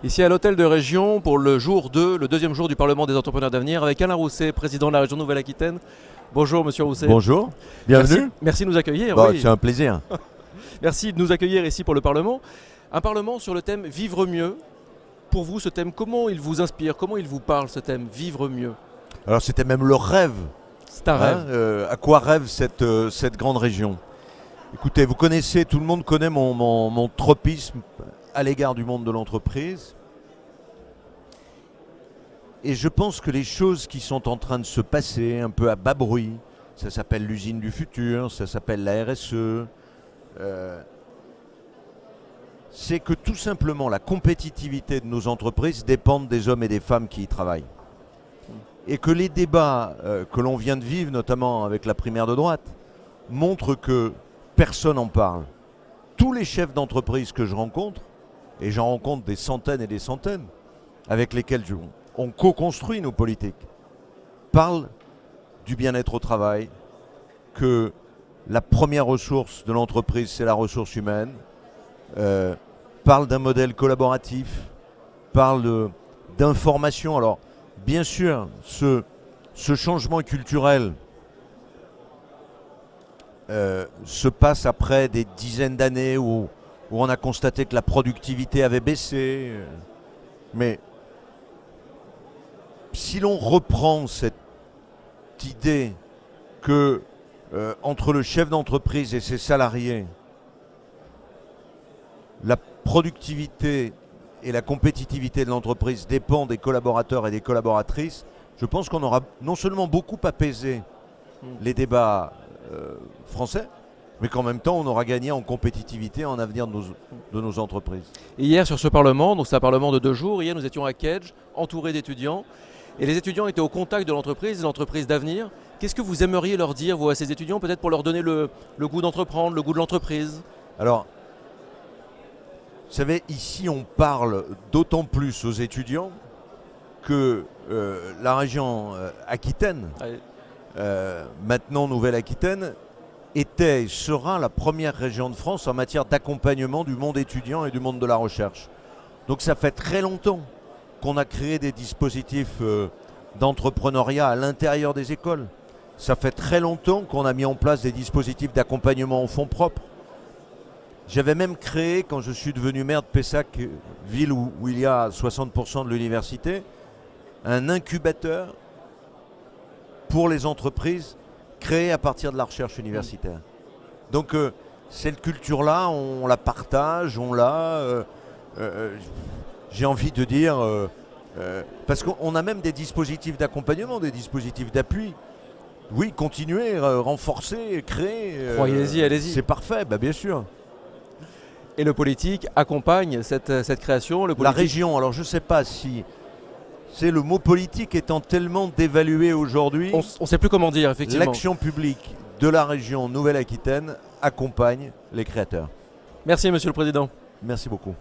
Ici à l'hôtel de région pour le jour 2, le deuxième jour du Parlement des entrepreneurs d'avenir avec Alain Rousset, président de la région Nouvelle-Aquitaine. Bonjour Monsieur Rousset. Bonjour, bienvenue. Merci de nous accueillir. Bah, Oui. c'est un plaisir. Merci de nous accueillir ici pour le Parlement. Un Parlement sur le thème Vivre mieux. Pour vous, ce thème, comment il vous inspire? Comment il vous parle, ce thème Vivre mieux? Alors c'était même le rêve. C'est un rêve. À quoi rêve cette grande région? Écoutez, vous connaissez, tout le monde connaît mon tropisme à l'égard du monde de l'entreprise. Et je pense que les choses qui sont en train de se passer un peu à bas bruit, ça s'appelle l'usine du futur, ça s'appelle la RSE, c'est que tout simplement la compétitivité de nos entreprises dépend des hommes et des femmes qui y travaillent. Et que les débats que l'on vient de vivre, notamment avec la primaire de droite, montrent que personne n'en parle. Tous les chefs d'entreprise que je rencontre, et j'en rencontre des centaines et des centaines, avec lesquels on co-construit nos politiques, parlent du bien-être au travail, que la première ressource de l'entreprise, c'est la ressource humaine, parlent d'un modèle collaboratif, parlent d'information. Alors, bien sûr, ce changement culturel se passe après des dizaines d'années où on a constaté que la productivité avait baissé. Mais si l'on reprend cette idée que entre le chef d'entreprise et ses salariés, la productivité et la compétitivité de l'entreprise dépendent des collaborateurs et des collaboratrices, je pense qu'on aura non seulement beaucoup apaisé les débats français, mais qu'en même temps on aura gagné en compétitivité, en avenir de nos entreprises. Et hier sur ce Parlement, donc c'est un Parlement de 2 jours, hier nous étions à Kedge, entourés d'étudiants, et les étudiants étaient au contact de l'entreprise d'avenir. Qu'est-ce que vous aimeriez leur dire, vous, à ces étudiants, peut-être pour leur donner le goût d'entreprendre, le goût de l'entreprise? Alors, vous savez, ici on parle d'autant plus aux étudiants que la région Aquitaine, maintenant Nouvelle-Aquitaine, était et sera la première région de France en matière d'accompagnement du monde étudiant et du monde de la recherche. Donc ça fait très longtemps qu'on a créé des dispositifs d'entrepreneuriat à l'intérieur des écoles. Ça fait très longtemps qu'on a mis en place des dispositifs d'accompagnement en fonds propres. J'avais même créé, quand je suis devenu maire de Pessac, ville où il y a 60% de l'université, un incubateur pour les entreprises créé à partir de la recherche universitaire. Donc cette culture-là, on la partage, on l'a, j'ai envie de dire, parce qu'on a même des dispositifs d'accompagnement, des dispositifs d'appui. Oui, continuer, renforcer, créer. Croyez-y, allez-y. C'est parfait, bah bien sûr. Et le politique accompagne cette création. La région, alors je ne sais pas si c'est le mot politique étant tellement dévalué aujourd'hui. On ne sait plus comment dire, effectivement. L'action publique de la région Nouvelle-Aquitaine accompagne les créateurs. Merci Monsieur le Président. Merci beaucoup.